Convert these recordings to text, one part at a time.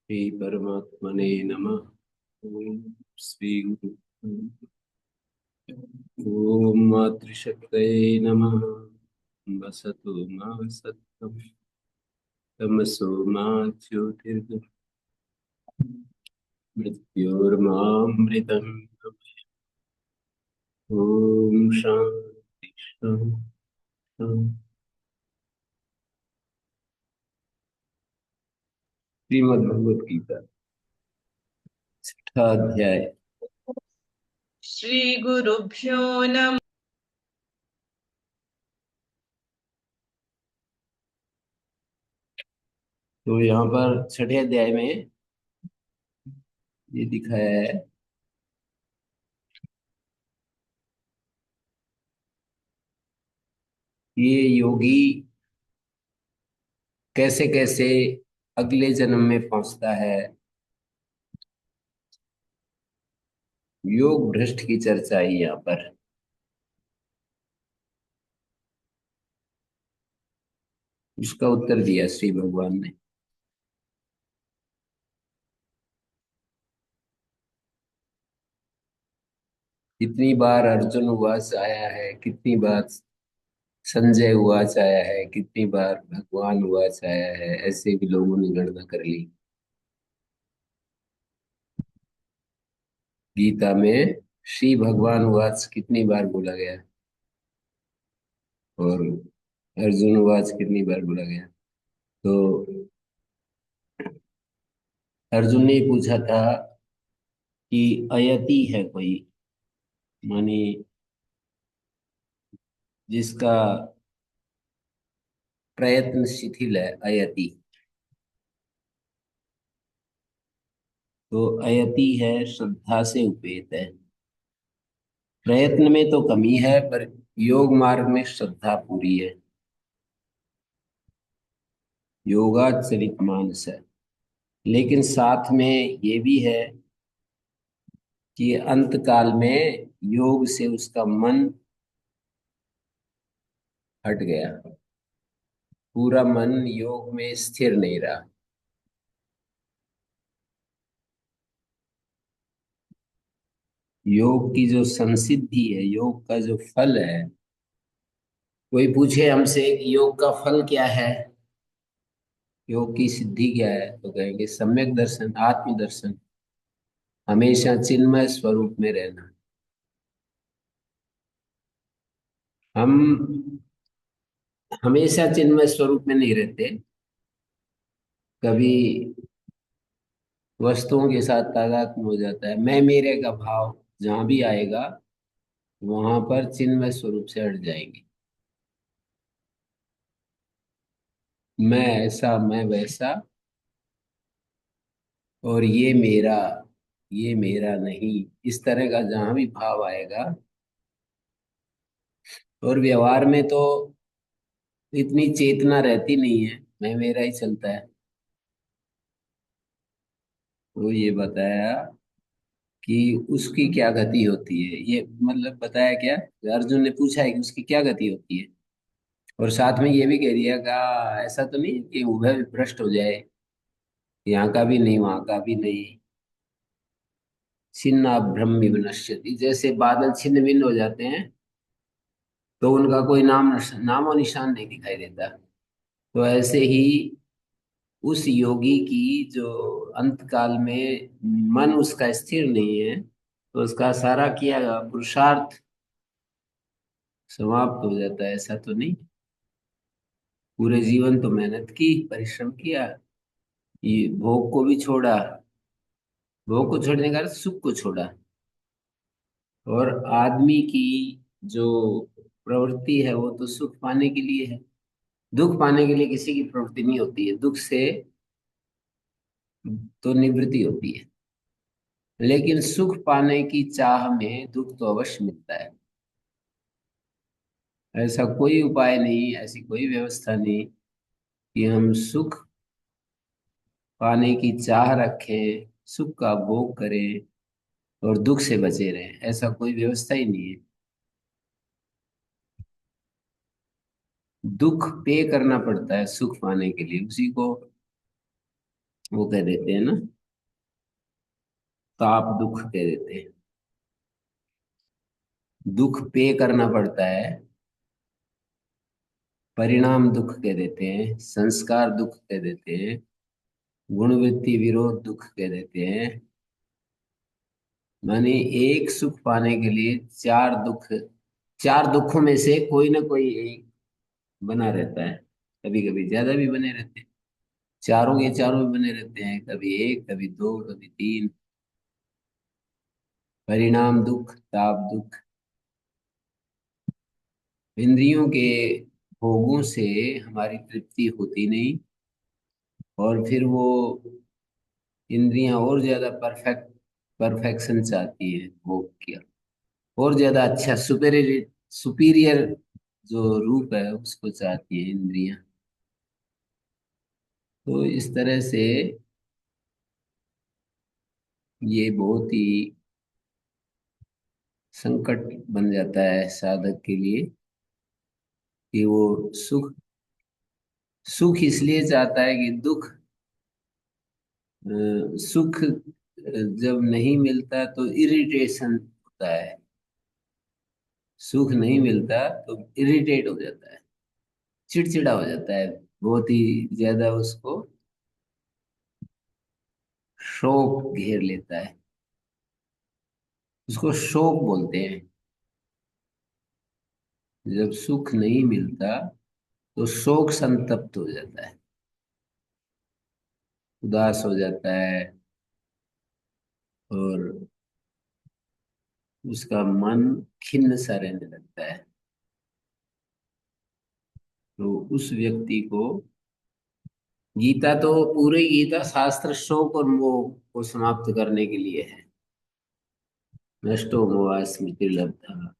श्री परमात्मने नमः। ओम श्री गुरु ओम मातृशक्तये नमः। वसतु मा सत्यं तमसो मा ज्योतिर्गमय मृत्योर्मामृतम्। ओम शांति शांति शांति। श्रीमद् भगवत गीता छठा अध्याय। श्रीगुरुभ्यो नमः। तो यहाँ पर छठे अध्याय में ये दिखाया है ये योगी कैसे कैसे अगले जन्म में पहुंचता है। योग भ्रष्ट की चर्चा है यहाँ पर। उसका उत्तर दिया श्री भगवान ने। कितनी बार अर्जुन उवाच आया है, कितनी बार संजय उवाच आया है, कितनी बार भगवान उवाच आया है, ऐसे भी लोगों ने गणना कर ली। गीता में श्री भगवान उवाच कितनी बार बोला गया और अर्जुन उवाच कितनी बार बोला गया। तो अर्जुन ने पूछा था कि अयति है कोई, मानी जिसका प्रयत्न शिथिल है, अयति। तो अयति है श्रद्धा से उपेत है। प्रयत्न में तो कमी है पर योग मार्ग में श्रद्धा पूरी है। योगाचरित मानस है। लेकिन साथ में ये भी है कि अंत काल में योग से उसका मन हट गया। पूरा मन योग में स्थिर नहीं रहा। योग की जो संसिद्धि है, योग का जो फल है, कोई पूछे हमसे कि योग का फल क्या है, योग की सिद्धि क्या है, तो कहेंगे सम्यक दर्शन, आत्म दर्शन, हमेशा चिन्मय स्वरूप में रहना। हम हमेशा चिन्मय स्वरूप में नहीं रहते। कभी वस्तुओं के साथ तादात्म्य हो जाता है। मैं मेरे का भाव जहां भी आएगा वहां पर चिन्मय स्वरूप से हट जाएंगे। मैं ऐसा, मैं वैसा, और ये मेरा नहीं, इस तरह का जहां भी भाव आएगा। और व्यवहार में तो इतनी चेतना रहती नहीं है, मैं मेरा ही चलता है। वो ये बताया कि उसकी क्या गति होती है। ये मतलब बताया क्या, अर्जुन ने पूछा है कि उसकी क्या गति होती है। और साथ में ये भी कह दिया कि ऐसा तो नहीं कि उभय भ्रष्ट हो जाए, यहाँ का भी नहीं वहां का भी नहीं। छिन्ना ब्रह्म विनश्यति, जैसे बादल छिन्न भिन्न हो जाते हैं तो उनका कोई नामो निशान नहीं दिखाई देता। तो ऐसे ही उस योगी की जो अंत काल में मन उसका स्थिर नहीं है, तो उसका सारा किया हुआ पुरुषार्थ समाप्त हो जाता है। ऐसा तो नहीं, पूरे जीवन तो मेहनत की, परिश्रम किया, ये भोग को भी छोड़ा, भोग को छोड़ने का अर्थ सुख को छोड़ा। और आदमी की जो प्रवृत्ति है वो तो सुख पाने के लिए है। दुख पाने के लिए किसी की प्रवृत्ति नहीं होती है। दुख से तो निवृत्ति होती है, लेकिन सुख पाने की चाह में दुख तो अवश्य मिलता है। ऐसा कोई उपाय नहीं, ऐसी कोई व्यवस्था नहीं कि हम सुख पाने की चाह रखें, सुख का भोग करें और दुख से बचे रहें। ऐसा कोई व्यवस्था ही नहीं है। दुख पे करना पड़ता है सुख पाने के लिए, उसी को वो कह देते हैं ना, ताप दुख कह देते हैं। दुख पे करना पड़ता है, परिणाम दुख कह देते हैं, संस्कार दुख कह देते हैं, गुणवृत्ति विरोध दुख कह देते हैं। माने एक सुख पाने के लिए चार दुख, चार दुखों में से कोई ना कोई एक बना रहता है। कभी कभी ज्यादा भी बने रहते हैं, चारों के चारों भी बने रहते हैं, कभी एक, कभी दो, कभी तीन। परिणाम दुख, ताप दुख। इंद्रियों के भोगों से हमारी तृप्ति होती नहीं, और फिर वो इंद्रियां और ज्यादा परफेक्शन चाहती है भोग की, और ज्यादा अच्छा सुपेरियर सुपीरियर जो रूप है उसको चाहती है इंद्रियां। तो इस तरह से ये बहुत ही संकट बन जाता है साधक के लिए, कि वो सुख सुख इसलिए चाहता है कि दुख सुख जब नहीं मिलता तो इरिटेशन होता है। सुख नहीं मिलता तो इरिटेट हो जाता है, चिड़चिड़ा हो जाता है, बहुत ही ज्यादा उसको शोक घेर लेता है। उसको शोक बोलते हैं। जब सुख नहीं मिलता तो शोक संतप्त हो जाता है, उदास हो जाता है, और उसका मन खिन्न सा रहने लगता है। तो उस व्यक्ति को, गीता तो पूरे गीता शास्त्र शोक और मोह को समाप्त करने के लिए है। नष्टो मोह स्मृतिर्लब्धा,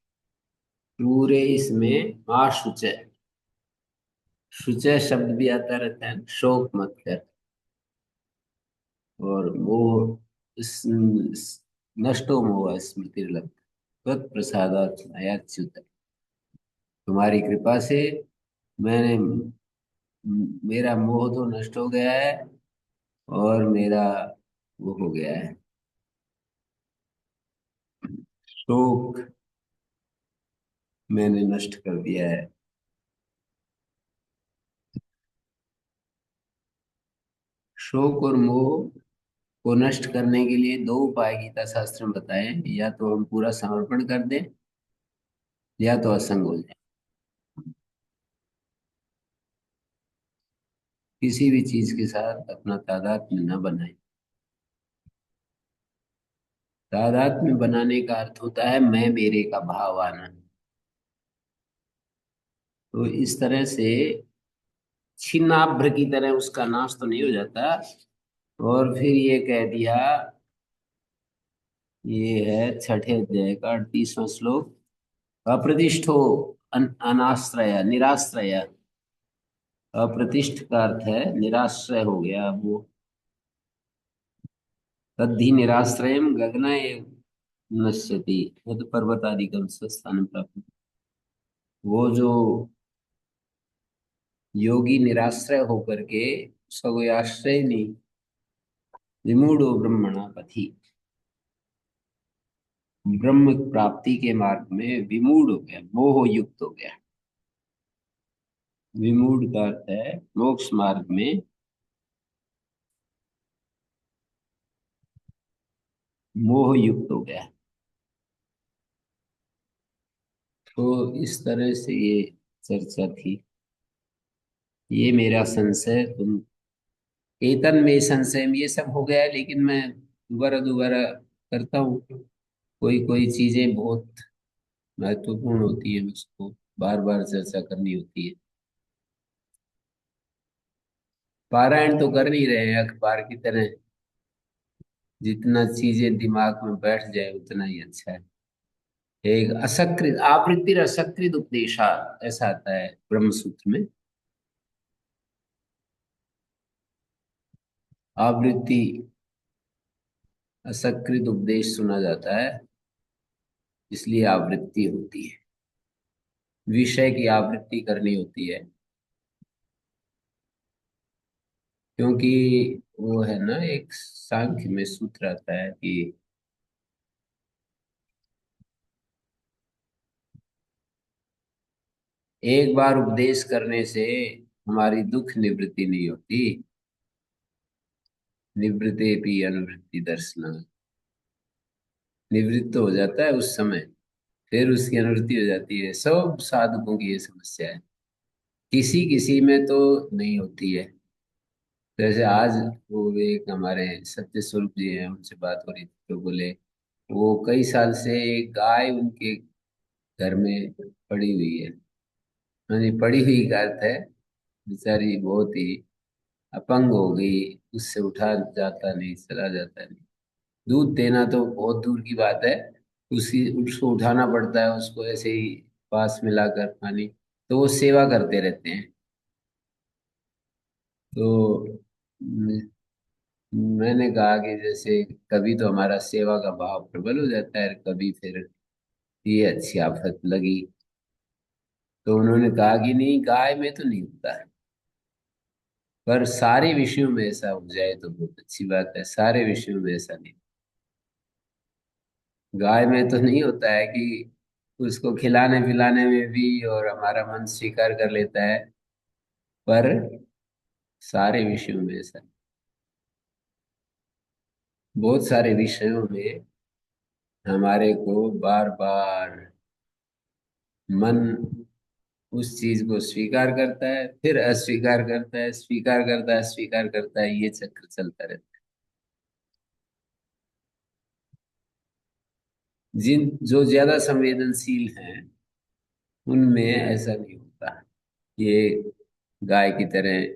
पूरे इसमें माँ शुच, शुच शब्द भी आता रहता है, शोक मत कर। और मोह नष्टो मोह स्मृतिर्लब्धा तत्प्रसादात् मयाच्युत। तुम्हारी कृपा से मैंने, मेरा मोह तो नष्ट हो गया है, और मेरा वो हो गया है, शोक मैंने नष्ट कर दिया है। शोक और मोह को नष्ट करने के लिए दो उपाय गीता शास्त्र में बताए हैं। या तो हम पूरा समर्पण कर दें, या तो असंग हो जाए। किसी भी चीज के साथ अपना तादात्म्य न बनाए। तादात्म्य बनाने का अर्थ होता है मैं मेरे का भाव आना। तो इस तरह से छिन्नाभ्र की तरह उसका नाश तो नहीं हो जाता। और फिर ये कह दिया, ये है छठे अध्याय का 38वां श्लोक, अप्रतिष्ठो अनाश्रय निराश्रय। अप्रतिष्ठ का अर्थ है निराश्रय हो गया वो। तद्धि निराश्रयम गगनये नश्यति यद पर्वतादिकम स्वस्थानं प्राप्त। वो जो योगी निराश्रय होकर के, उसका कोई आश्रय नहीं, विमूढ़ो ब्रह्मणा पथि, ब्रह्म प्राप्ति के मार्ग में विमूढ़ हो गया, मोह युक्त हो गया। विमूढ़ का अर्थ है मोक्ष मार्ग में मोह युक्त हो गया। तो इस तरह से ये चर्चा थी। ये मेरा संशय तुम, केतन में संशय में ये सब हो गया है, लेकिन मैं दोबारा दोबारा करता हूँ। कोई कोई चीजें बहुत महत्वपूर्ण होती है, उसको बार बार चर्चा करनी होती है। पारायण तो कर नहीं रहे हैं अखबार की तरह, जितना चीजें दिमाग में बैठ जाए उतना ही अच्छा है। एक असकृत आवृत्ति असकृत उपदेशा, ऐसा आता है ब्रह्म सूत्र में। आवृत्ति असकृत उपदेश सुना जाता है, इसलिए आवृत्ति होती है। विषय की आवृत्ति करनी होती है। क्योंकि वो है ना, एक सांख्य में सूत्र आता है कि एक बार उपदेश करने से हमारी दुख निवृत्ति नहीं होती। निवृत्ते भी अनुवृत्ति दर्शन, निवृत्त तो हो जाता है उस समय, फिर उसकी अनुवृत्ति हो जाती है। सब साधकों की ये समस्या है, किसी किसी में तो नहीं होती है। जैसे आज वो एक हमारे सत्य स्वरूप जी हैं, उनसे बात हो रही थी तो बोले वो कई साल से एक गाय उनके घर में पड़ी हुई है। यानी पड़ी हुई का अर्थ है बेचारी बहुत ही अपंग हो गई, उससे उठा जाता नहीं, चला जाता नहीं। दूध देना तो बहुत दूर की बात है, उसको उठाना पड़ता है, उसको ऐसे ही पास में लाकर पानी, तो वो सेवा करते रहते हैं। तो म- मैंने कहा कि जैसे कभी तो हमारा सेवा का भाव प्रबल हो जाता है, कभी फिर ये अच्छी आफत लगी। तो उन्होंने कहा कि नहीं, गाय में तो नहीं होता है, पर सारे विषयों में ऐसा हो जाए तो बहुत अच्छी बात है। सारे विषयों में ऐसा नहीं, गाय में तो नहीं होता है कि उसको खिलाने पिलाने में भी और हमारा मन स्वीकार कर लेता है, पर सारे विषयों में ऐसा नहीं। बहुत सारे विषयों में हमारे को बार बार मन उस चीज को स्वीकार करता है, फिर अस्वीकार करता है, स्वीकार करता है, स्वीकार करता है, ये चक्र चलता रहता है। जिन जो ज्यादा संवेदनशील हैं उनमें ऐसा नहीं होता, ये गाय की तरह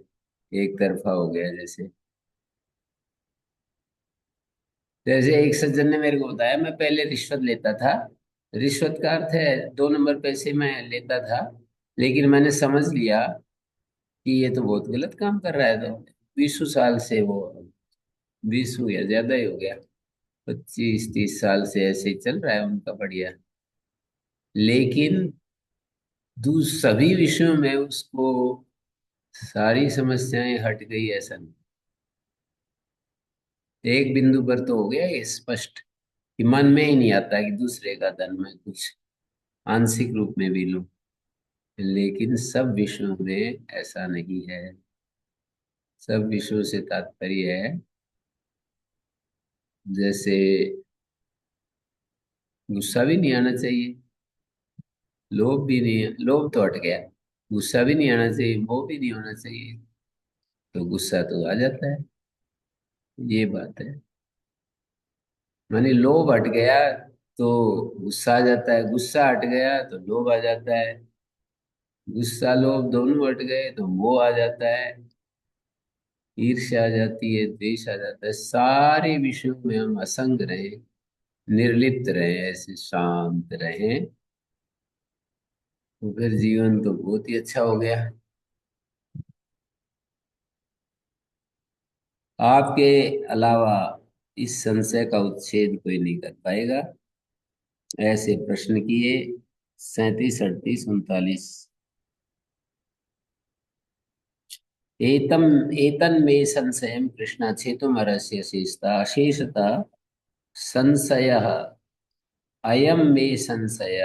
एक तरफा हो गया। जैसे जैसे एक सज्जन ने मेरे को बताया, मैं पहले रिश्वत लेता था। रिश्वत का अर्थ है 2 नंबर पैसे मैं लेता था, लेकिन मैंने समझ लिया कि ये तो बहुत गलत काम कर रहा है। तो 20 साल से वो, 20 या ज्यादा ही हो गया, 25-30 साल से ऐसे ही चल रहा है उनका, बढ़िया। लेकिन सभी विषयों में उसको सारी समस्याएं हट गई, ऐसा नहीं। एक बिंदु पर तो हो गया ये स्पष्ट कि मन में ही नहीं आता कि दूसरे का धन में कुछ आंशिक रूप में भी लूं। लेकिन सब विषयों में ऐसा नहीं है। सब विषयों से तात्पर्य है, जैसे गुस्सा भी नहीं आना चाहिए, लोभ भी नहीं, लोभ तो हट गया, गुस्सा भी नहीं आना चाहिए, मोह भी नहीं होना चाहिए। तो गुस्सा तो आ जाता है, ये बात है। मानी लोभ हट गया तो गुस्सा आ जाता है, गुस्सा हट गया तो लोभ आ जाता है, गुस्सा लोभ दोनों हट गए तो मोह आ जाता है, ईर्ष्या आ जाती है, द्वेष आ जाता है। सारे विषयों में हम असंग रहे, निर्लिप्त रहे, ऐसे शांत रहे, तो फिर जीवन तो बहुत ही अच्छा हो गया। आपके अलावा इस संशय का उच्छेद कोई नहीं कर पाएगा। ऐसे प्रश्न किए 37, 38, 39। एतम एतन में संशयम कृष्ण छेतुमरस्य शेषता अशेषता संशय अयम में संशय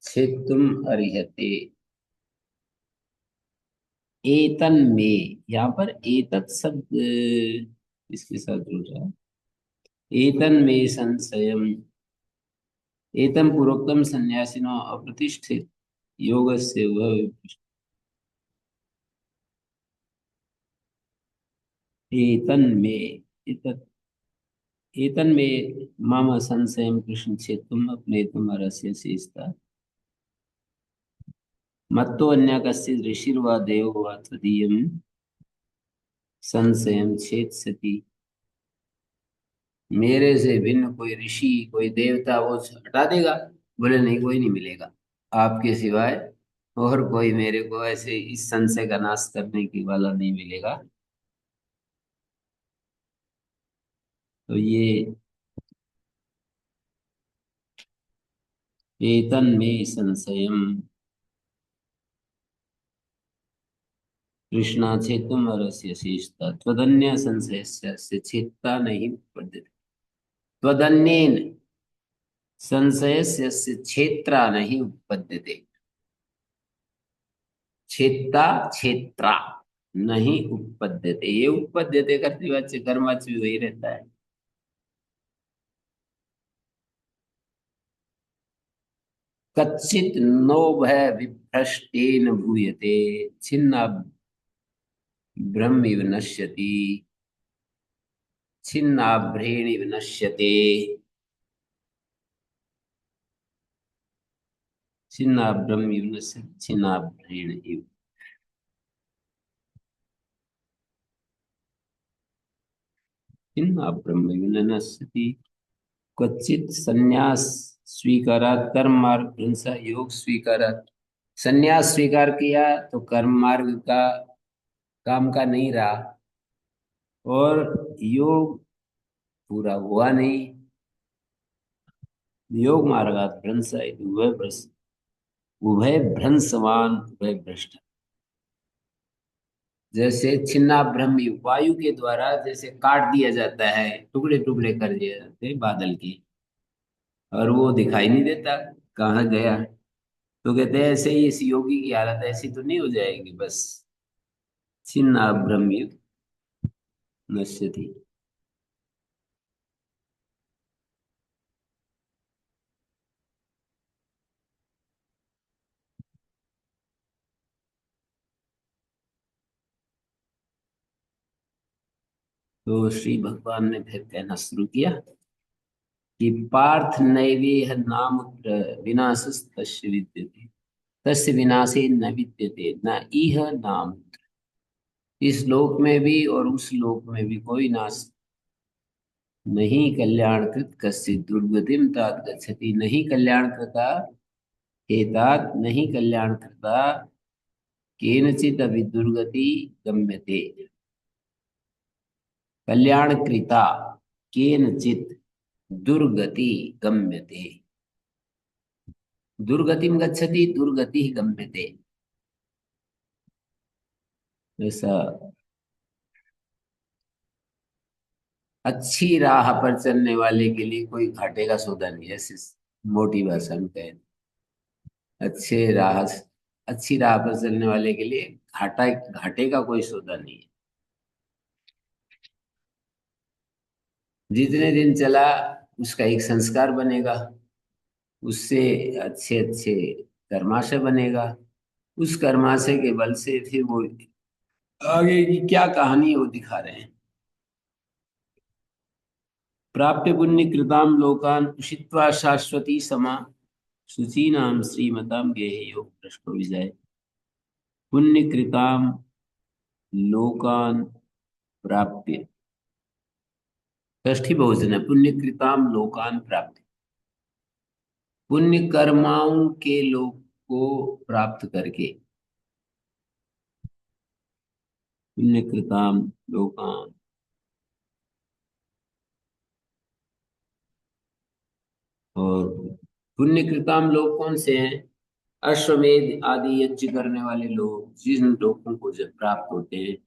छेतुम अर्हते। एतन में, यहाँ पर एतत् शब्द इसके साथ जुड़ रहा है। एतन में संशयम, एतम पूर्वोक्तम संन्यासिनो अप्रतिष्ठित योगस्य वह। एतन में, एतत्, एतन में मम संशयम कृष्ण छेतुम अपने तुम रस्य शेषता मत्तो अन्य कश्चित् ऋषिर्वा देवो वा तदीयं संशयम छेत्स्यति। मेरे से भिन्न कोई ऋषि, कोई देवता वो हटा देगा? बोले नहीं, कोई नहीं मिलेगा आपके सिवाय, और कोई मेरे को ऐसे इस संशय का नाश करने की वाला नहीं मिलेगा। तो ये एतन में संशयम, कृष्णा छेतुम अरस्य शेषता त्वदन्य संशयस्य छेत्ता नहीं पद्यते। त्वदन्येन संशयस्य क्षेत्रा नहीं उपपद्यते। छेत्ता क्षेत्रा नहीं उपपद्यते, ये उपपद्यते कर्तृवाच्य कर्मवाच्य भी वही रहता है। कच्चित नो भय विभ्रष्टेन भूयते छिन्ना ब्रह्मिव नश्यति छिन्नाभ्रेणिव नश्यते छिन्नाभ्रमिव नश्यति छिन्नाभ्रेण इव। छिन्नाभ्रमिव न नश्यति। क्वचित संन्यास स्वीकारात कर्म मार्ग भ्रंश योग स्वीकारात। संन्यास स्वीकार किया तो कर्म मार्ग का काम का नहीं रहा, और योग पूरा हुआ नहीं। योग मार्गात भ्रंश उभय भ्रंशवान उभय भ्रष्ट। जैसे छिन्नाभ्रमी वायु के द्वारा जैसे काट दिया जाता है, टुकड़े टुकड़े कर दिए जाते हैं बादल के, और वो दिखाई नहीं देता कहाँ गया। तो कहते हैं ऐसे ही इस योगी की हालत ऐसी तो नहीं हो जाएगी बस। छिन्नाभ्रमी नश्यति। तो श्री भगवान ने फिर कहना शुरू किया कि पार्थ नैवेह नामुत्र विनाशस्तस्य विद्यते तस्य विनाशे न विद्यते न इह नाम। इस लोक में भी और उस लोक में भी कोई नाश नहीं। कल्याणकृत कश्चित् दुर्गतिम तात गच्छति। नहीं कल्याण कृता हेतात नहीं कल्याण कृता केनचित् अपि दुर्गति गम्यते। कल्याण कृता केनचित् दुर्गति गम्यते। दुर्गतिम गच्छति दुर्गति गम्यते, ऐसा। अच्छी राह पर चलने वाले के लिए कोई घाटे का सौदा नहीं है, ऐसे मोटी भाषा में कहें। अच्छे राह अच्छी राह पर चलने वाले के लिए घाटे का कोई सौदा नहीं है। जितने दिन चला उसका एक संस्कार बनेगा, उससे अच्छे अच्छे कर्माशय बनेगा। उस कर्माशय के बल से फिर वो आगे की क्या कहानी है वो दिखा रहे हैं। प्राप्य पुण्य कृताम लोकान उषित्वा शाश्वती समा शुचीनाम श्रीमताम गेह योग भ्रष्टो विजय। पुण्य कृताम लोकान प्राप्य, षष्ठी बहुवचन है, पुण्य कृताम लोकान प्राप्य। पुण्य कर्माओं के लोक को प्राप्त करके। पुण्य कृताम लोकान, और पुण्य कृताम लोग कौन से हैं? अश्वमेध आदि यज्ञ करने वाले लोग, जिन लोगों को जब प्राप्त होते हैं।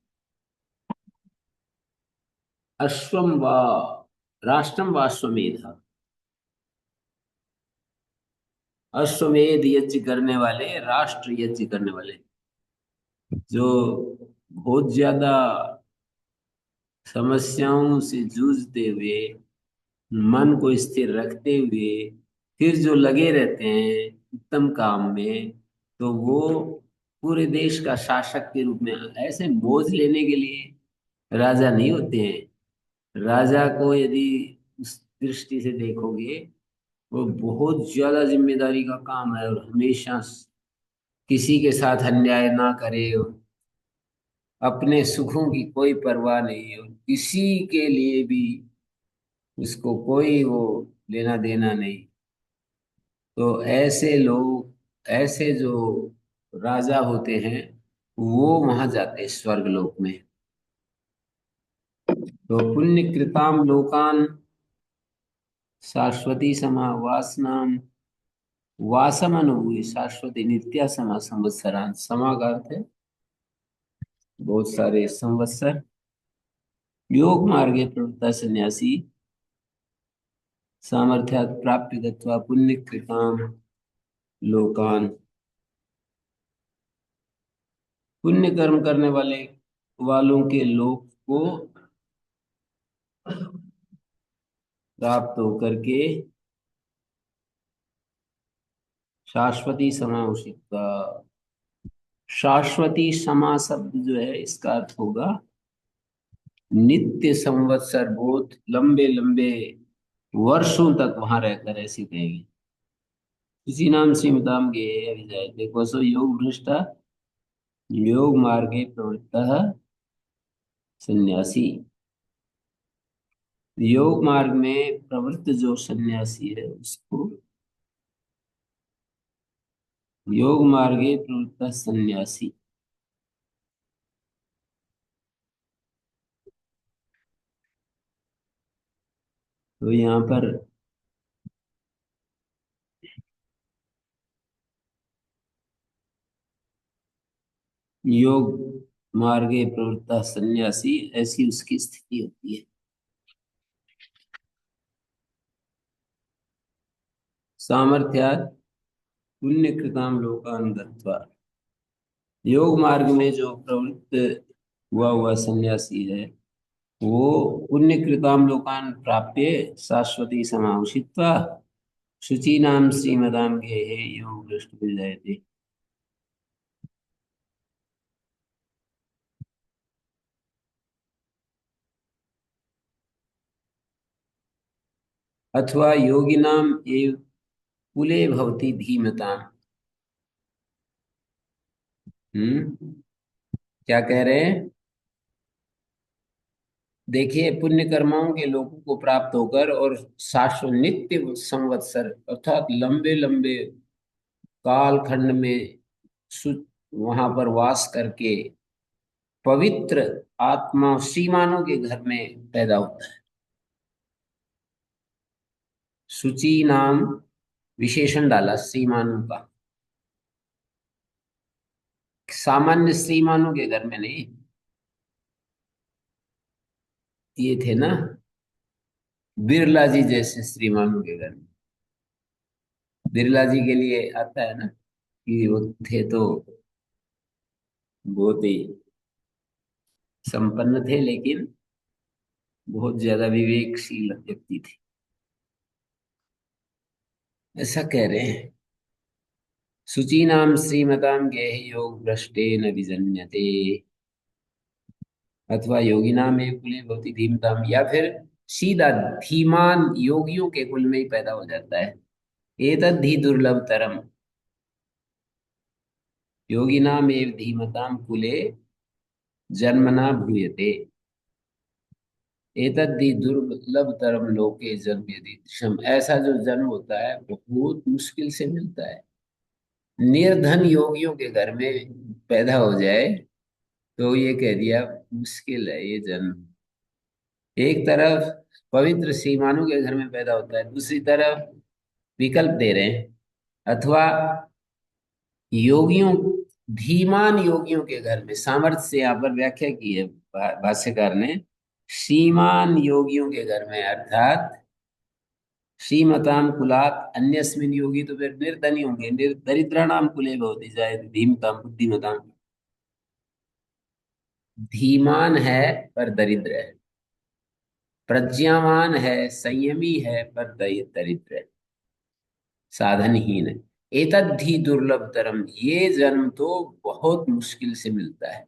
अश्वम व राष्ट्रम व अश्वमेध। अश्वमेध यज्ञ करने वाले, राष्ट्र यज्ञ करने वाले, जो बहुत ज्यादा समस्याओं से जूझते हुए मन को स्थिर रखते हुए फिर जो लगे रहते हैं उत्तम काम में, तो वो पूरे देश का शासक के रूप में, ऐसे मौज लेने के लिए राजा नहीं होते हैं। राजा को यदि उस दृष्टि से देखोगे, वो बहुत ज्यादा जिम्मेदारी का काम है, और हमेशा किसी के साथ अन्याय ना करे, और अपने सुखों की कोई परवाह नहीं, और किसी के लिए भी उसको कोई वो लेना देना नहीं। तो ऐसे लोग, ऐसे जो राजा होते हैं, वो वहां जाते हैं स्वर्ग लोक में। तो पुण्य कृताम लोकान शाश्वती समा वासनाम, वासम अनुभूय शाश्वती नित्या समा संवत्सरान। समा का अर्थ है बहुत सारे संवत्सर। योग मार्गे प्रवृत्ता सन्यासी सामर्थ्यात् प्राप्य गत्वा पुण्य कृताम लोकान। पुण्य कर्म करने वालों के लोक को प्राप्त होकर के शाश्वती समाउषित। शाश्वती समा शब्द जो है इसका अर्थ होगा नित्य संवत्सर, बहुत लंबे लंबे वर्षों तक वहां रहकर ऐसी कहेंगे। इसी नाम श्रीमताम गे अभिजाय देखो सो योग भ्रष्टा योग मार्गे प्रवृत्तः सन्यासी। योग मार्ग में प्रवृत्त जो सन्यासी है उसको योग मार्गे प्रवृत्त सन्यासी। तो यहाँ पर योग मार्गे प्रवृत्त सन्यासी ऐसी उसकी स्थिति होती है। सामर्थ्यात् पुण्य कृताम लोकान गत्वा। योग मार्ग में जो प्रवृत्त हुआ हुआ सन्यासी है वो पुण्य कृताम लोकान प्राप्य शाश्वती समाउषित्वा शुचीनाम श्रीमदाम गेहे योग भ्रष्ट विजयते। अथवा योगिनाम एव कुले भवति धीमताम। क्या कह रहे हैं? देखिए, पुण्य कर्मों के लोगों को प्राप्त होकर और शाश्वत नित्य संवत्सर अर्थात लंबे लंबे कालखंड में सु वहां पर वास करके पवित्र आत्मा श्रीमानों के घर में पैदा होता है। शुचि नाम विशेषण डाला श्रीमानों का, सामान्य श्रीमानों के घर में नहीं। ये थे ना बिरला जी जैसे श्रीमानों के घर में। बिरला जी के लिए आता है ना कि वो थे तो बहुत ही संपन्न थे लेकिन बहुत ज्यादा विवेकशील व्यक्ति थे, ऐसा कह रहे हैं। शुचीनाम श्रीमताम गेह योग भ्रष्टेन विजन्यते। अथवा योगिनाम एक कुले भवति धीमताम, या फिर सीधा धीमान योगियों के कुल में ही पैदा हो जाता है। एतद्धि दुर्लभ तरम योगिनाम एव धीमताम कुले जन्मना भूयते। एतद्धि दुर्लभ तरम लोके जन्म यदि क्षम। ऐसा जो जन्म होता है बहुत मुश्किल से मिलता है। निर्धन योगियों के घर में पैदा हो जाए तो ये कह दिया मुश्किल है ये जन्म। एक तरफ पवित्र श्रीमानों के घर में पैदा होता है, दूसरी तरफ विकल्प दे रहे हैं अथवा योगियों धीमान योगियों के घर में। सामर्थ्य से यहाँ पर व्याख्या की है भाष्यकार ने। श्रीमान योगियों के घर में अर्थात श्रीमताम कुलात अन्यस्मिन योगी, तो फिर निर्धनी होंगे। दरिद्राणाम कुले भवति जाए धीमताम बुद्धिमताम। धीमान है पर दरिद्र है, प्रज्ञावान है संयमी है पर दरिद्र है, साधनहीन है। एतद्धि दुर्लभ तरम, ये जन्म तो बहुत मुश्किल से मिलता है।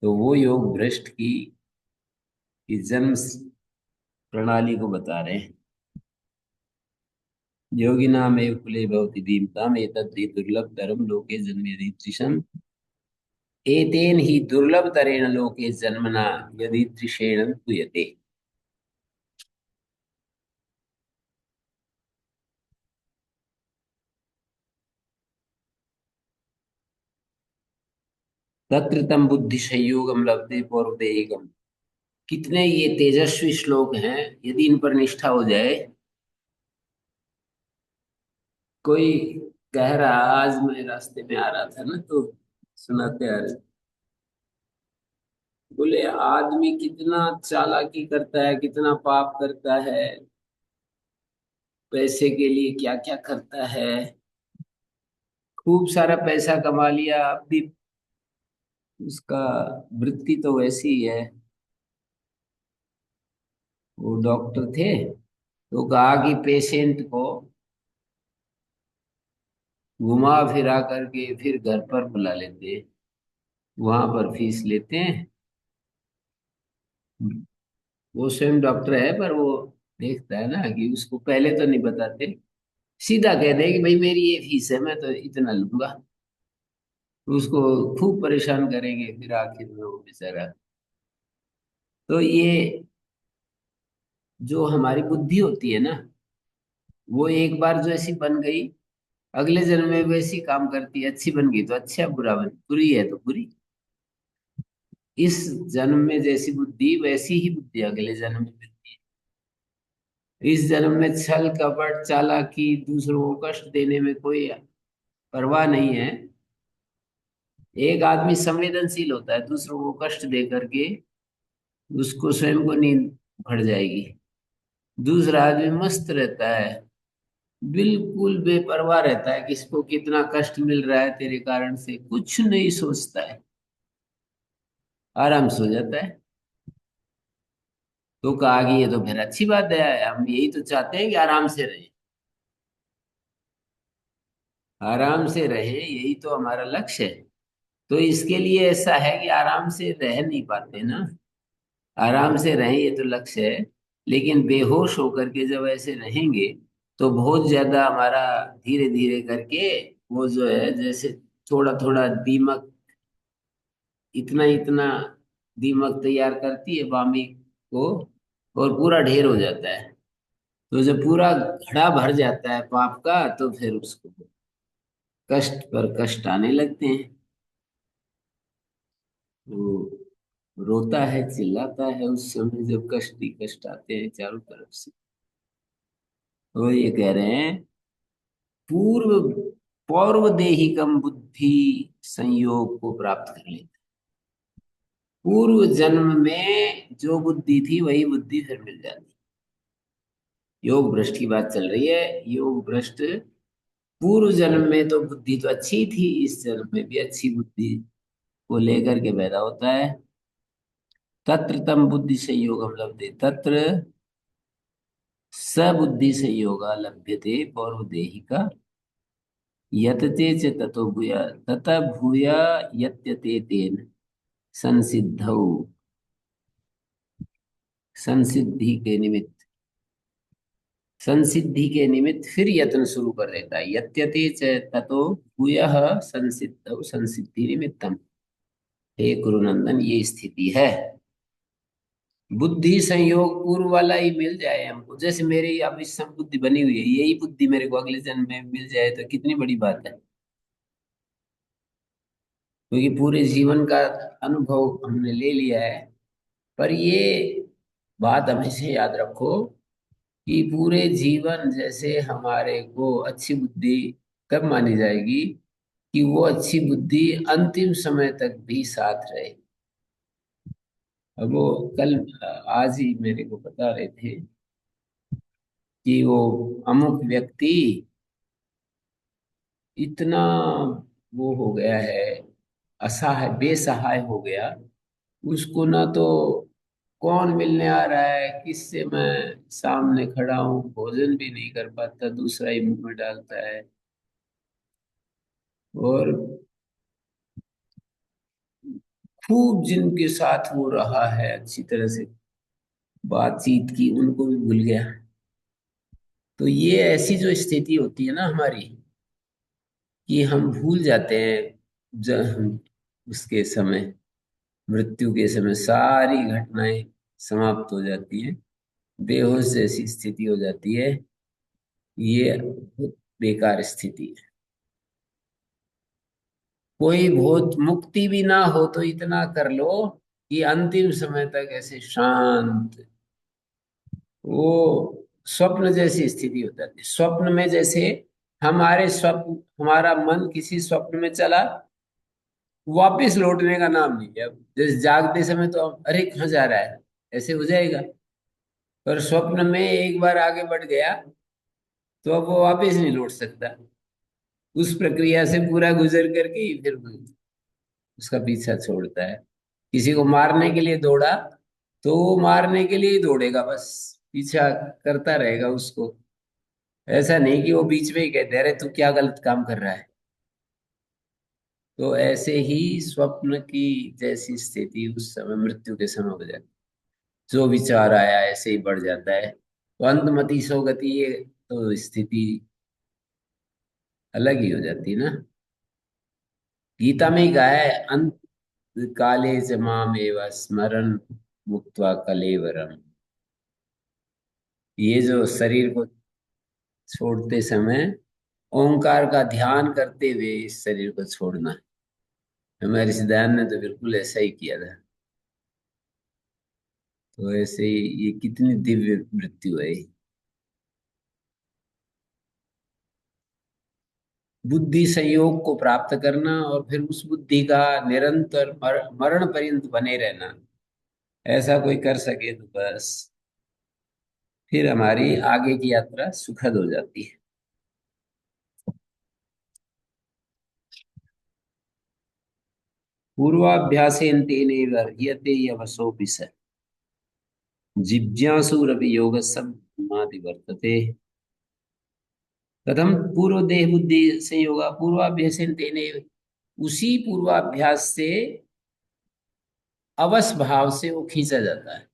तो वो योग भ्रष्ट की इस जन्म प्रणाली को बता रहे हैं। योगिनाम एव कुले भवति दीमताम एतद्धि दुर्लभ तरम लोके जन्मेदित्रिशम। एतेन ही दुर्लभ तरेण लोके जन्मना यदित्रिशेण पूयते। तत्र तम बुद्धि संयोगम लब्धे पौर्वदेयिकम। कितने ये तेजस्वी श्लोक हैं, यदि इन पर निष्ठा हो जाए। कोई कह रहा, आज मैं रास्ते में आ रहा था ना तो सुनाते आ रहे बोले आदमी कितना चालाकी करता है, कितना पाप करता है, पैसे के लिए क्या क्या करता है। खूब सारा पैसा कमा लिया, अब भी उसका वृत्ति तो वैसी ही है। वो डॉक्टर थे तो कहा कि पेशेंट को घुमा फिरा करके फिर घर पर बुला लेते हैं, वहां पर फीस लेते हैं। वो स्वयं डॉक्टर है पर वो देखता है ना कि उसको पहले तो नहीं बताते, सीधा कह दे कि भाई मेरी ये फीस है, मैं तो इतना लूंगा। तो उसको खूब परेशान करेंगे, फिर आखिर में वो बेचारा। तो ये जो हमारी बुद्धि होती है ना, वो एक बार जो ऐसी बन गई, अगले जन्म में वैसी काम करती है। अच्छी बन गई तो अच्छा, बुरा बन बुरी है तो बुरी। इस जन्म में जैसी बुद्धि वैसी ही बुद्धि अगले जन्म में मिलती है। इस जन्म में छल कपट चालाकी, दूसरों को कष्ट देने में कोई परवाह नहीं है। एक आदमी संवेदनशील होता है, दूसरों को कष्ट दे करके उसको स्वयं को नींद भर जाएगी। दूसरा आदमी मस्त रहता है, बिल्कुल बेपरवाह रहता है, किसको कितना कष्ट मिल रहा है तेरे कारण से कुछ नहीं सोचता है, आराम से हो जाता है। तो कहा कि ये तो फिर अच्छी बात है, हम यही तो चाहते हैं कि आराम से रहे, आराम से रहे, यही तो हमारा लक्ष्य है। तो इसके लिए ऐसा है कि आराम से रह नहीं पाते ना। आराम से रहें ये तो लक्ष्य है, लेकिन बेहोश होकर के जब ऐसे रहेंगे तो बहुत ज्यादा हमारा धीरे धीरे करके वो जो है, जैसे थोड़ा थोड़ा दीमक, इतना इतना दीमक तैयार करती है वामी को, और पूरा ढेर हो जाता है। तो जब पूरा घड़ा भर जाता है पाप का, तो फिर उसको कष्ट पर कष्ट आने लगते हैं। वो रोता है, चिल्लाता है उस समय जब कष्ट ही कष्ट आते हैं चारों तरफ से। तो ये कह रहे हैं, पूर्व पौर्व देहिकम बुद्धि संयोग को प्राप्त कर लेते। पूर्व जन्म में जो बुद्धि थी वही बुद्धि फिर मिल जाती। योग भ्रष्ट की बात चल रही है। योग भ्रष्ट पूर्व जन्म में तो बुद्धि तो अच्छी थी, इस जन्म में भी अच्छी बुद्धि को लेकर के पैदा होता है। तत्र तम बुद्धि संयोगम लभते, तत्र सबुद्धि संयोगा लभ्यते पौर्व देहि का, यतते च ततो भूया, ततः भूया यत्यते तेन संसिद्धौ, संसिद्धि के निमित्त, संसिद्धि के निमित्त फिर यत्न शुरू कर देता है। यत्यते च ततो भूयः संसिद्धौ संसिद्धि निमित्तम। हे गुरुनंदन, ये स्थिति है। बुद्धि संयोग पूर्व वाला ही मिल जाए हमको, जैसे मेरी अब इस समय बुद्धि बनी हुई है, यही बुद्धि मेरे को अगले जन्म में मिल जाए तो कितनी बड़ी बात है। क्योंकि पूरे जीवन का अनुभव हमने ले लिया है। पर ये बात हमेशा याद रखो कि पूरे जीवन जैसे हमारे को अच्छी बुद्धि कब मानी जाएगी, कि वो अच्छी बुद्धि अंतिम समय तक भी साथ रहे। अब वो कल, आज ही मेरे को बता रहे थे कि वो अमुक व्यक्ति इतना वो हो गया है, असहाय बेसहाय हो गया। उसको ना तो कौन मिलने आ रहा है, किससे मैं सामने खड़ा हूँ, भोजन भी नहीं कर पाता, दूसरा ही मुंह में डालता है। और खूब जिनके साथ वो रहा है, अच्छी तरह से बातचीत की, उनको भी भूल गया। तो ये ऐसी जो स्थिति होती है ना हमारी, कि हम भूल जाते हैं जब हम उसके समय, मृत्यु के समय सारी घटनाएं समाप्त हो जाती हैं, बेहोश जैसी स्थिति हो जाती है। ये बहुत बेकार स्थिति है। कोई बहुत मुक्ति भी ना हो तो इतना कर लो कि अंतिम समय तक ऐसे शांत, वो स्वप्न जैसी स्थिति हो जाती है। स्वप्न में जैसे हमारे स्वप्न, हमारा मन किसी स्वप्न में चला, वापिस लौटने का नाम नहीं है। अब जैसे जागते समय तो अरे कहाँ जा रहा है, ऐसे हो जाएगा। पर स्वप्न में एक बार आगे बढ़ गया तो अब वो वापिस नहीं लौट सकता। उस प्रक्रिया से पूरा गुजर करके ही फिर उसका पीछा छोड़ता है। किसी को मारने के लिए दौड़ा तो वो मारने के लिए ही दौड़ेगा, बस पीछा करता रहेगा उसको। ऐसा नहीं कि वो बीच में ही कहते अरे तू क्या गलत काम कर रहा है। तो ऐसे ही स्वप्न की जैसी स्थिति उस समय मृत्यु के समय हो जाती, जो विचार आया ऐसे ही बढ़ जाता है। तो अंतमति सो गति, ये तो स्थिति अलग ही हो जाती है ना। गीता में ही कहा है, अंत काले च मामेव स्मरण मुक्त्वा कलेवरम। ये जो शरीर को छोड़ते समय ओंकार का ध्यान करते हुए इस शरीर को छोड़ना है। हमारे सिद्धांत ने तो बिल्कुल ऐसा ही किया था। तो ऐसे ही ये कितनी दिव्य मृत्यु है। बुद्धि संयोग को प्राप्त करना और फिर उस बुद्धि का निरंतर मरण पर्यंत बने रहना, ऐसा कोई कर सके तो बस फिर हमारी आगे की यात्रा सुखद हो जाती है। पूर्वाभ्यासेन तेनैव ह्रियते यवसोऽपि सः जिज्ञासुरपि योगः सम्माति वर्तते। कथम पूर्व देह बुद्धि संयोग पूर्वाभ्यासेन तेनैव, उसी पूर्वाभ्यास से अवस भाव से वो खींचा जाता है।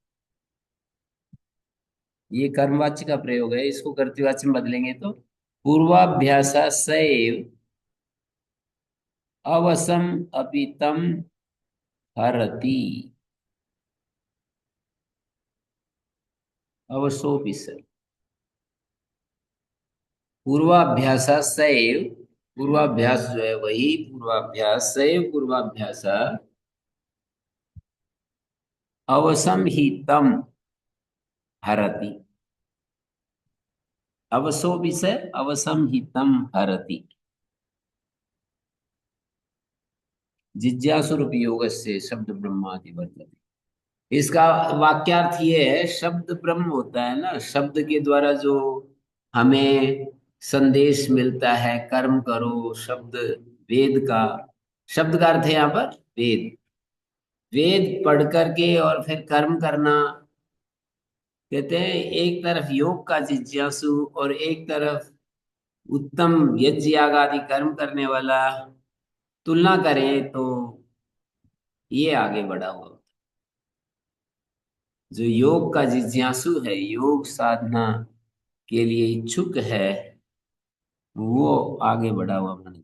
ये कर्मवाच्य का प्रयोग है, इसको कर्तृवाच्य में बदलेंगे तो पूर्वाभ्यास सैव अवसम अपितम हरति अवसोपि स। पूर्वाभ्यास सैव, पूर्वाभ्यास जो है वही पूर्वाभ्यास सैव पूर्वाभ्यास अवसम ही तम हरति, अवसोपि स अवसम ही तम हरति। जिज्ञासुरूपयोग से शब्द ब्रह्मादि वर्तते। इसका वाक्यार्थ ये है, शब्द ब्रह्म होता है ना, शब्द के द्वारा जो हमें संदेश मिलता है, कर्म करो शब्द, वेद का, शब्द का अर्थ है यहाँ पर वेद। वेद पढ़ करके और फिर कर्म करना, कहते हैं एक तरफ योग का जिज्ञासु और एक तरफ उत्तम यज्ञ याग आदि कर्म करने वाला, तुलना करें तो ये आगे बढ़ा हुआ। जो योग का जिज्ञासु है, योग साधना के लिए इच्छुक है, वो आगे बढ़ा हुआ माना जाए।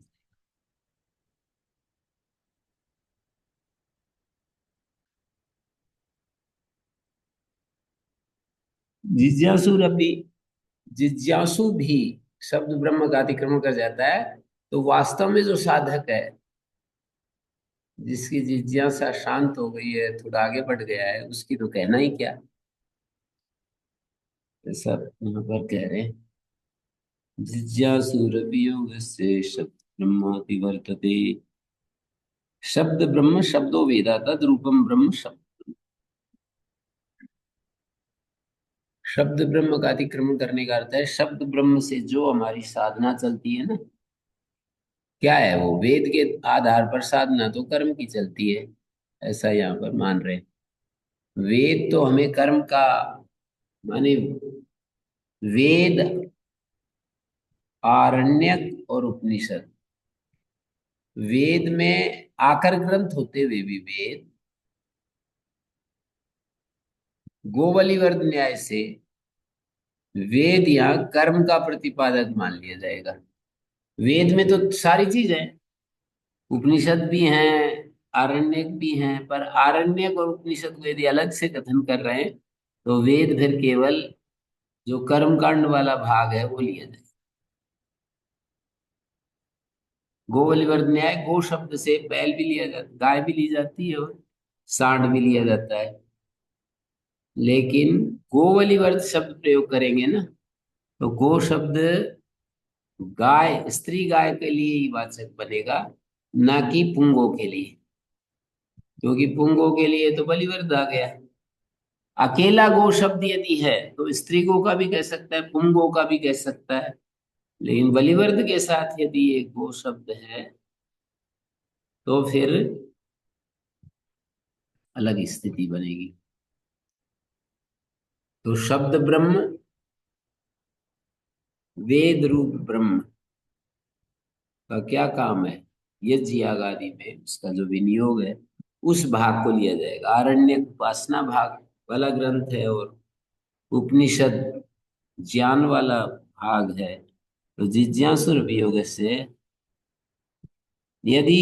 जिज्ञासु रपि, जिज्ञासु भी शब्द ब्रह्म का अतिक्रमण कर जाता है। तो वास्तव में जो साधक है, जिसकी जिज्ञासा शांत हो गई है, थोड़ा आगे बढ़ गया है, उसकी तो कहना ही क्या। ऐसा यहाँ पर कह रहे हैं, जिज्ञासु रपि योग से शब्द ब्रह्माति वर्तते। शब्द ब्रह्म शब्दो वेदा तद रूपम ब्रह्म शब्द। शब्द ब्रह्म का अतिक्रमण करने का अर्थ है, शब्द ब्रह्म से जो हमारी साधना चलती है ना, क्या है वो, वेद के आधार पर साधना तो कर्म की चलती है, ऐसा यहाँ पर मान रहे हैं। वेद तो हमें कर्म का, माने वेद, आरण्यक और उपनिषद, वेद में आकर ग्रंथ होते हुए भी वेद गोवलीवर्द न्याय से वेद यहाँ कर्म का प्रतिपादक मान लिया जाएगा। वेद में तो सारी चीज है, उपनिषद भी हैं, आरण्यक भी हैं, पर आरण्यक और उपनिषद को यदि अलग से कथन कर रहे हैं तो वेद फिर केवल जो कर्मकांड वाला भाग है वो लिया जाए। गोवलिवर न्याय, गो शब्द से बैल भी लिया जाता, गाय भी ली जाती है और सांड भी लिया जाता है। लेकिन गोवलिवर्त शब्द प्रयोग करेंगे ना, तो गो शब्द गाय, स्त्री गाय के लिए ही वाचक बनेगा, ना कि पुंगों के लिए। क्योंकि पुंगों के लिए तो बलिवर्द आ गया। अकेला गो शब्द यदि है तो स्त्री गो का भी कह सकता है, पुंगो का भी कह सकता है। लेकिन बलिवर्द के साथ यदि एक गो शब्द है तो फिर अलग स्थिति बनेगी। तो शब्द ब्रह्म, वेद रूप ब्रह्म का क्या काम है, यज्ञ याग आदि में उसका जो विनियोग है उस भाग को लिया जाएगा। आरण्य उपासना भाग वाला ग्रंथ है और उपनिषद ज्ञान वाला भाग है। तो जिज्ञासु योग से यदि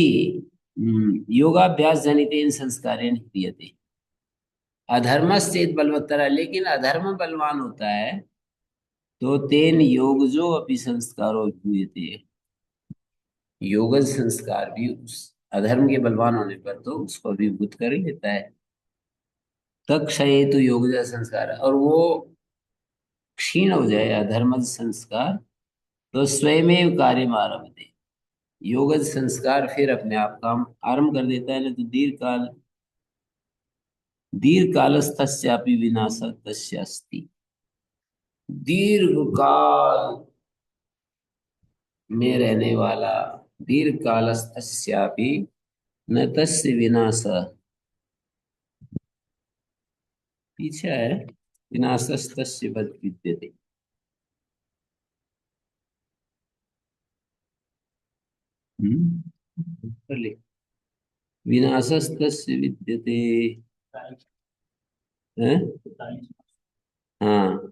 योगाभ्यास जनितेन संस्कारेण क्रियते अधर्मश्चेत बलवत्तरा, लेकिन अधर्म बलवान होता है तो तेन योगजो अपि संस्कारो भूयते, योगज संस्कार भी उस अधर्म के बलवान होने पर तो उसको अभिभूत कर ही लेता है। तक्षये तो योगज संस्कार, और वो क्षीण हो जाए अधर्मज संस्कार तो स्वयं कार्य आरभते, योगज संस्कार फिर अपने आप काम आरंभ कर देता है। नहीं तो दीर्घ कालस्तस्यापि विनाश तस्य अस्ति, दीर्घ काल में रहने वाला, दीर्घ कालस्तस्यापि न तस्य विनाश, पीछे है विनाशस्तस्य बद विद्यते। ऊपर लिख, विनाशस्तस्य विद्यते है। हाँ,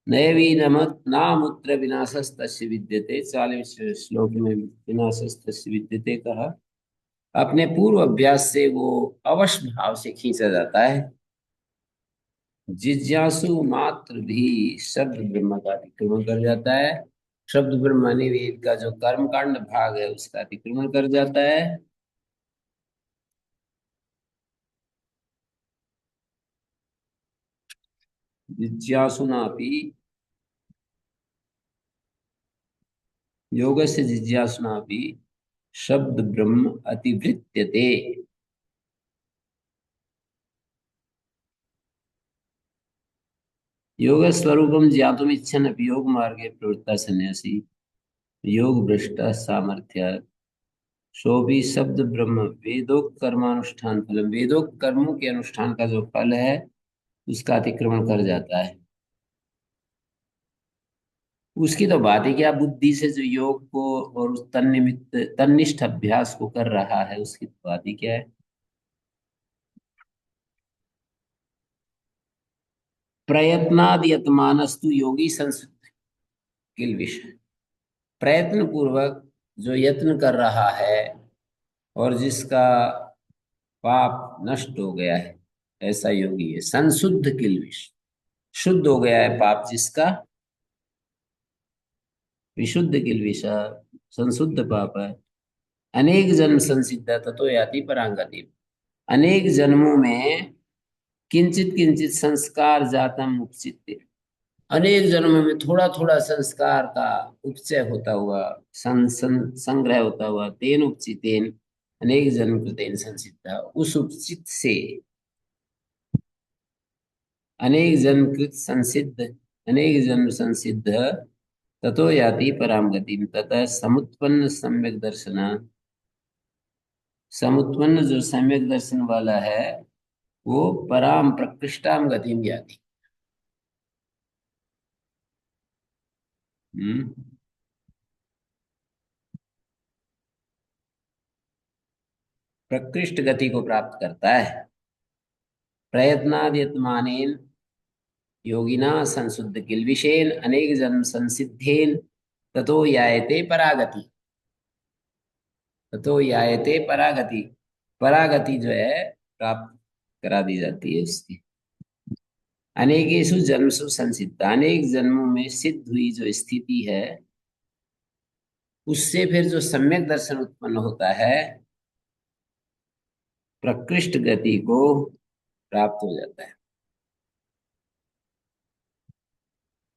नैवी नामुत्र विनाशस्तस्य विद्यते, 40वें श्लोक में विनाशस्तस्य विद्यते कहा। अपने पूर्व अभ्यास से वो अवश्य भाव से खींचा जाता है। जिज्ञासु मात्र भी शब्द ब्रह्म का अतिक्रमण कर जाता है। शब्द ब्रह्म माने वेद का जो कर्म कांड भाग है उसका अतिक्रमण कर जाता है। जिज्ञासुना भी योग से जिज्ञासुना भी शब्द ब्रह्म अतिवृत्यते, योग स्वरूपम ज्ञातुम इच्छन अपि योग मार्गे प्रवृत्ता सन्यासी योग भ्रष्ट सामर्थ्य शोभी शब्द ब्रह्म वेदोक्त कर्मानुष्ठान फलम, वेदोक्त कर्मों के अनुष्ठान का जो फल है उसका अतिक्रमण कर जाता है। उसकी तो बात ही क्या, बुद्धि से जो योग को और उस तन्निमित्त तन्निष्ठ अभ्यास को कर रहा है उसकी तो बात ही क्या है। प्रयत्नाद यतमानस्तु योगी संसुत किल विषय, प्रयत्न पूर्वक जो यत्न कर रहा है और जिसका पाप नष्ट हो गया है ऐसा योगी है। संशुद्ध किल विषय, शुद्ध हो गया है पाप जिसका, विशुद्ध किल विषय संशुद्ध पाप है। अनेक जन्म संसिद्ध ततो याति परांगति, अनेक जन्मों में किंचित किंचित संस्कार जातम उपचित, अनेक जन्मों में थोड़ा थोड़ा संस्कार का उपचय होता हुआ, संग्रह होता हुआ, तेन उपचितेन अनेक जन्म कृतेन संसिद्ध, उस उपचित से अनेक जन्म कृत संसिद्ध, अनेक जन्म संसिद्ध ततो याति पराम गतिम, ततः समुत्पन्न सम्यक दर्शन, समुत्पन्न जो सम्यक दर्शन वाला है वो पराम प्रकृष्टाम गतिम याति। हम्म प्रकृष्ट गति को प्राप्त करता है। प्रयत्नाद्यतमानेन योगिना संशुद्ध किल्विषेन अनेक जन्म संसिद्धेन ततो यायते परागति, ततो यायते परागति, परागति जो है प्राप्त करा दी जाती है उसकी। अनेकेषु जन्मसु संसिद्ध, अनेक जन्मों में सिद्ध हुई जो स्थिति है उससे फिर जो सम्यक दर्शन उत्पन्न होता है प्रकृष्ट गति को प्राप्त हो जाता है।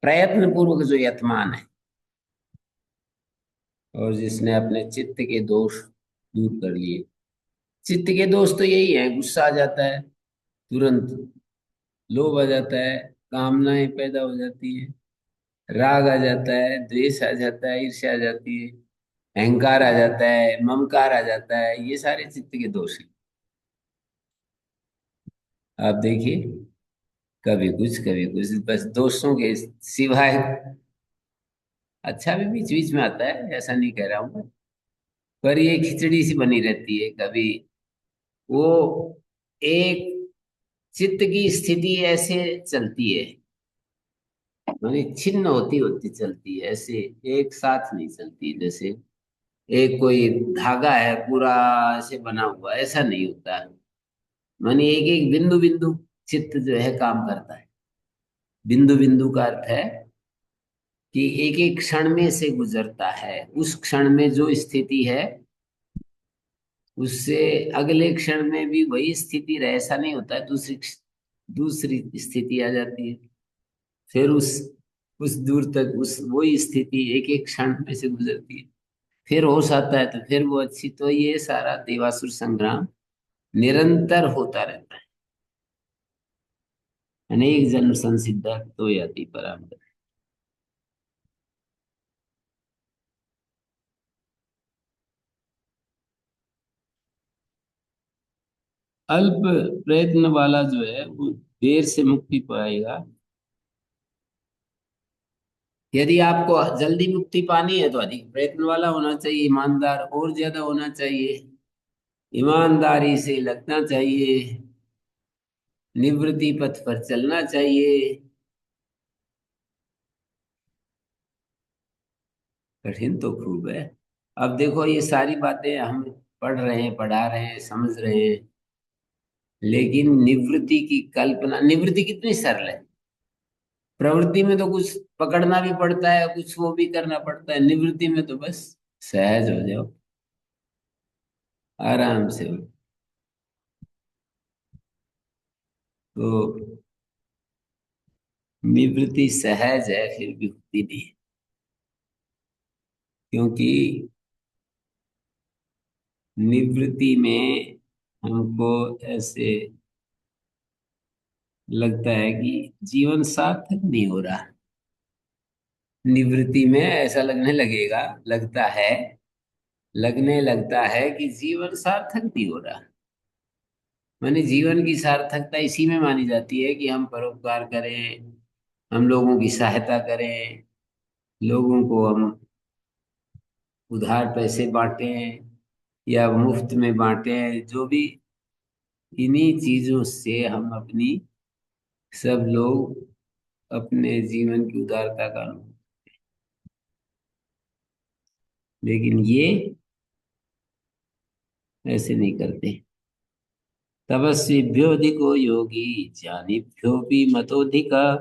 प्रयत्न पूर्वक जो यतमान है और जिसने अपने चित्त के दोष दूर कर लिए, चित्त के दोष तो यही है, गुस्सा आ जाता है तुरंत, लोभ आ जाता है, कामनाएं पैदा हो जाती है, राग आ जाता है, द्वेष आ जाता है, ईर्ष्या आ जाती है, अहंकार आ जाता है, ममकार आ जाता है, ये सारे चित्त के दोष हैं। आप देखिए, कभी कुछ, बस दोस्तों के सिवाय। अच्छा भी बीच बीच में आता है, ऐसा नहीं कह रहा हूँ, पर ये खिचड़ी सी बनी रहती है कभी। वो एक चित्त की स्थिति ऐसे चलती है, मानी छिन्न होती होती चलती है, ऐसे एक साथ नहीं चलती। जैसे एक कोई धागा है पूरा ऐसे बना हुआ, ऐसा नहीं होता है। मानी एक एक बिंदु बिंदु चित्त जो है काम करता है। बिंदु बिंदु का अर्थ है कि एक एक क्षण में से गुजरता है, उस क्षण में जो स्थिति है उससे अगले क्षण में भी वही स्थिति रहे, ऐसा नहीं होता है। दूसरी स्थिति आ जाती है, फिर उस दूर तक उस वही स्थिति एक एक क्षण में से गुजरती है, फिर होश आता है तो फिर वो अच्छी। तो ये सारा देवासुर संग्राम निरंतर होता रहता है। अनेक जन्म संसिद्धा तो याति पराम गति। अल्प प्रयत्न वाला जो है वो देर से मुक्ति पाएगा। यदि आपको जल्दी मुक्ति पानी है तो अधिक प्रयत्न वाला होना चाहिए, ईमानदार और ज्यादा होना चाहिए, ईमानदारी से लगना चाहिए, निवृत्ति पथ पर चलना चाहिए। कठिन तो खूब है। अब देखो, ये सारी बातें हम पढ़ रहे हैं, पढ़ा रहे हैं, समझ रहे हैं, लेकिन निवृत्ति की कल्पना, निवृत्ति कितनी सरल है। प्रवृत्ति में तो कुछ पकड़ना भी पड़ता है, कुछ वो भी करना पड़ता है, निवृत्ति में तो बस सहज हो जाओ, आराम से हो। तो निवृत्ति सहज है, फिर भी होती नहीं है। क्योंकि निवृत्ति में हमको ऐसे लगता है कि जीवन सार्थक नहीं हो रहा। निवृत्ति में ऐसा लगने लगेगा, लगता है, लगने लगता है कि जीवन सार्थक नहीं हो रहा। माने जीवन की सार्थकता इसी में मानी जाती है कि हम परोपकार करें, हम लोगों की सहायता करें, लोगों को हम उधार पैसे बांटें या मुफ्त में बांटें, जो भी। इन्हीं चीजों से हम अपनी, सब लोग अपने जीवन की उदारता का अनुभव। लेकिन ये ऐसे नहीं करते। तपस्विभ्योऽधिको योगी ज्ञानिभ्योऽपि मतोऽधिकः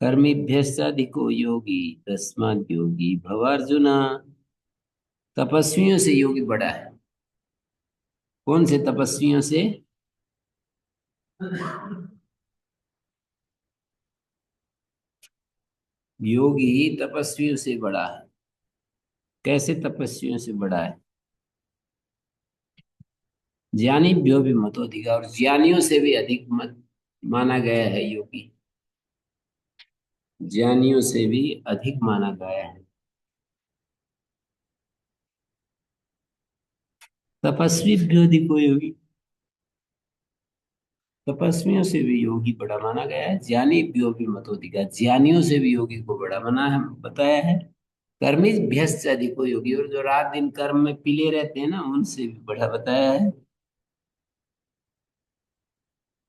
कर्मिभ्यश्चाधिको योगी तस्माद् योगी भव अर्जुन। तपस्वियों से योगी बड़ा है। कौन से तपस्वियों से? योगी तपस्वियों से बड़ा है। कैसे तपस्वियों से बड़ा है? ज्ञानिभ्यो भी मतोधिक, और ज्ञानियों से भी अधिक मत माना गया है योगी। ज्ञानियों से भी अधिक माना गया है। तपस्वीभ्यो अधिको योगी, तपस्वियों से भी योगी बड़ा माना गया है। ज्ञानी भ्यो भी मतोधिका, ज्ञानियों से भी योगी को बड़ा माना है, बताया है। कर्मी भ्यस्त अधिको योगी, और जो रात दिन कर्म में पीले रहते हैं ना, उनसे भी बड़ा बताया है।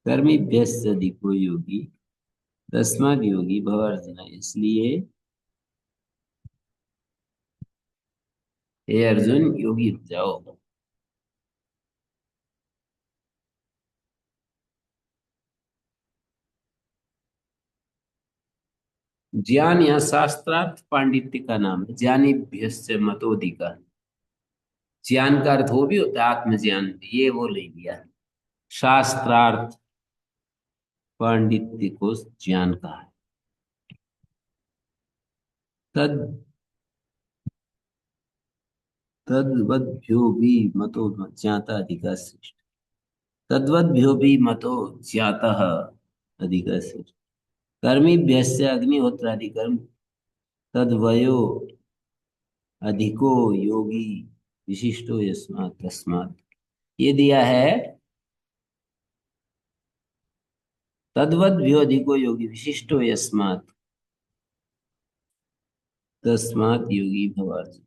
कर्मी भ्यस्त अधिको योगी तस्माद् योगी भव अर्जुन। इसलिए हे अर्जुन, योगी हो जाओ। ज्ञान यहाँ शास्त्रार्थ पांडित्य का नाम है। ज्ञानी भ्यस्य मतोधिका, ज्ञान का अर्थ वो भी होता है आत्मज्ञान भी, ये वो ले लिया। शास्त्रार्थ पांडित्य को ज्ञान कहा है। तद तद्वद्भ्यो भी मतो ज्ञाता अधिका श्रेष्ठ। तद्वद्भ्यो भी मतो ज्ञाता अधिका श्रेष्ठ। कर्मिभ्यश्च अग्निहोत्रादि कर्म तद्वयो अधिको योगी विशिष्टो यस्मात् तस्मात्। ये दिया है तद्वद्भ्यो अधिको योगी विशिष्टो यस्मात् तस्मात् योगी भव अर्जुन।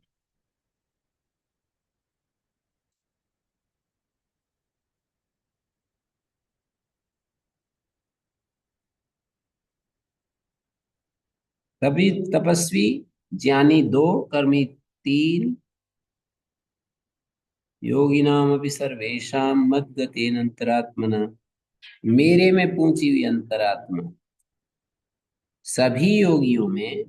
तभी तपस्वी ज्ञानी दो, कर्मी तीन, योगिनामपि सर्वेषां मद्गतेन अंतरात्मना, मेरे में पहुंची हुई अंतरात्मा सभी योगियों में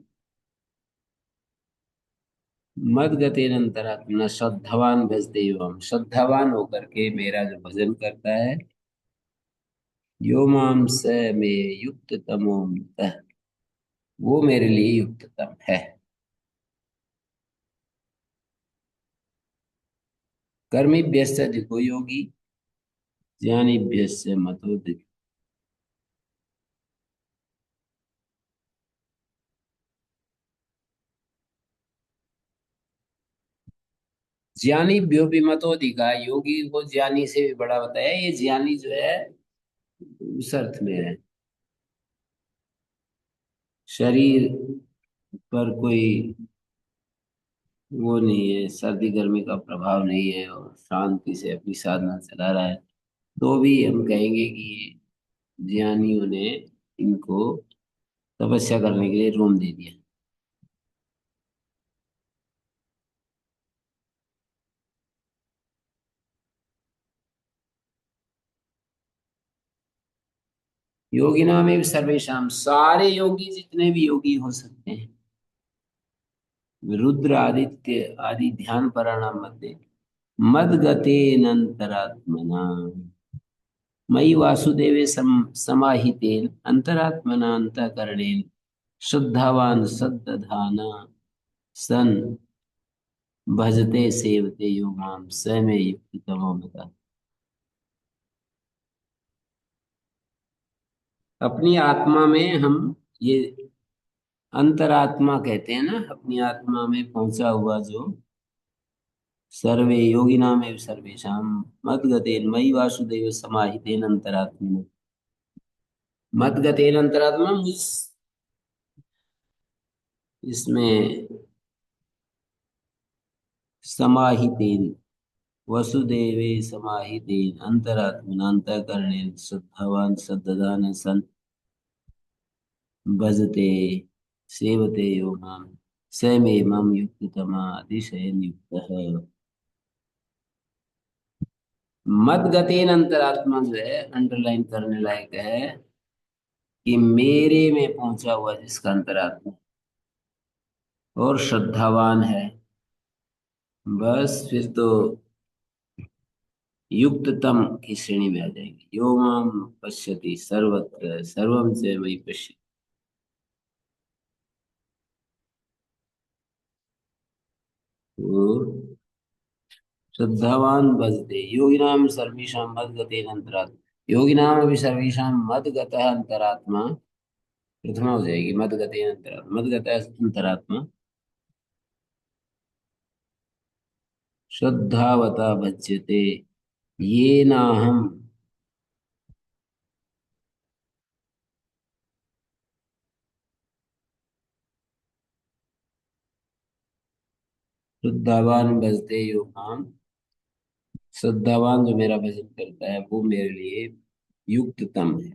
मदगतेन अंतरात्मना श्रद्धावान भजते एवं श्रद्धावान होकर के मेरा जो भजन करता है, यो माम स मे युक्त तमो मतः, वो मेरे लिए युक्ततम है। कर्मिभ्यश्च अधिको योगी ज्ञानिभ्यश्च मतोऽधिक। ज्ञानिभ्यो भी मतोधिका, योगी को ज्ञानी से भी बड़ा बताया। ये ज्ञानी जो है उस अर्थ में है, शरीर पर कोई वो नहीं है, सर्दी गर्मी का प्रभाव नहीं है और शांति से अपनी साधना चला रहा है, तो भी हम कहेंगे कि ये ज्ञानियों ने इनको तपस्या करने के लिए रूम दे दिया। योगिना में भी सर्वेशम, सारे योगी जितने भी योगी हो सकते हैं, रुद्र आदित्य आदि ध्यान पराणाम मध्य मदगतेनंतरात्मना मयि वासुदेवे समाहितेन अंतरात्मना अंतःकरणेन शुद्धावान सद्दधाना सन भजते सेवते यो माम स मे युक्तितमो मतः। अपनी आत्मा में हम, ये अंतरात्मा कहते हैं ना, अपनी आत्मा में पहुंचा हुआ जो सर्वे योगिनामेव सर्वेषां मद्गतेन मयि वासुदेव समाहितेन अंतरात्मा, मद्गतेन अंतरात्मा इसमें समाहितेन वसुदेवे समाहितेन अंतरात्मना अंतःकरणेन श्रद्धावान सद्दधान सन भजते सेवते यो माम स मे मम युक्ततमा अतिशयन युक्तः। मद्गतेन अंतरात्मा जो है अंडरलाइन करने लायक है कि मेरे में पहुंचा हुआ जिसका अंतरात्मा और श्रद्धावान है, बस फिर तो युक्ततम की श्रेणी में आ जाएंगे। यो माम पश्यति सर्वत्र सर्वम च मयि पश्यति। तो श्रद्धावान भजते योगिनाम सर्वेषां मद्गतेन अंतरात्मा, योगिनाम अभी सर्वेषां मद्गतः अंतरात्मा प्रथमा हो जाएगी, मद्गतेन अंतरात्मा, मद्गतः अंतरात्मा श्रद्धावता भज्यते ये नाहम श्रद्धावान भजते यो माम, श्रद्धावान जो मेरा भजन करता है वो मेरे लिए युक्ततम है।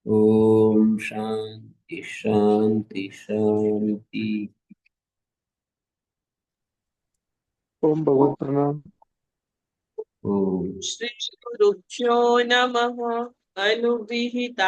ओम शांति शांति शांति। ओम भगवत प्रणाम। ओम। श्री गुरुभ्यो नमः। अनुविहिता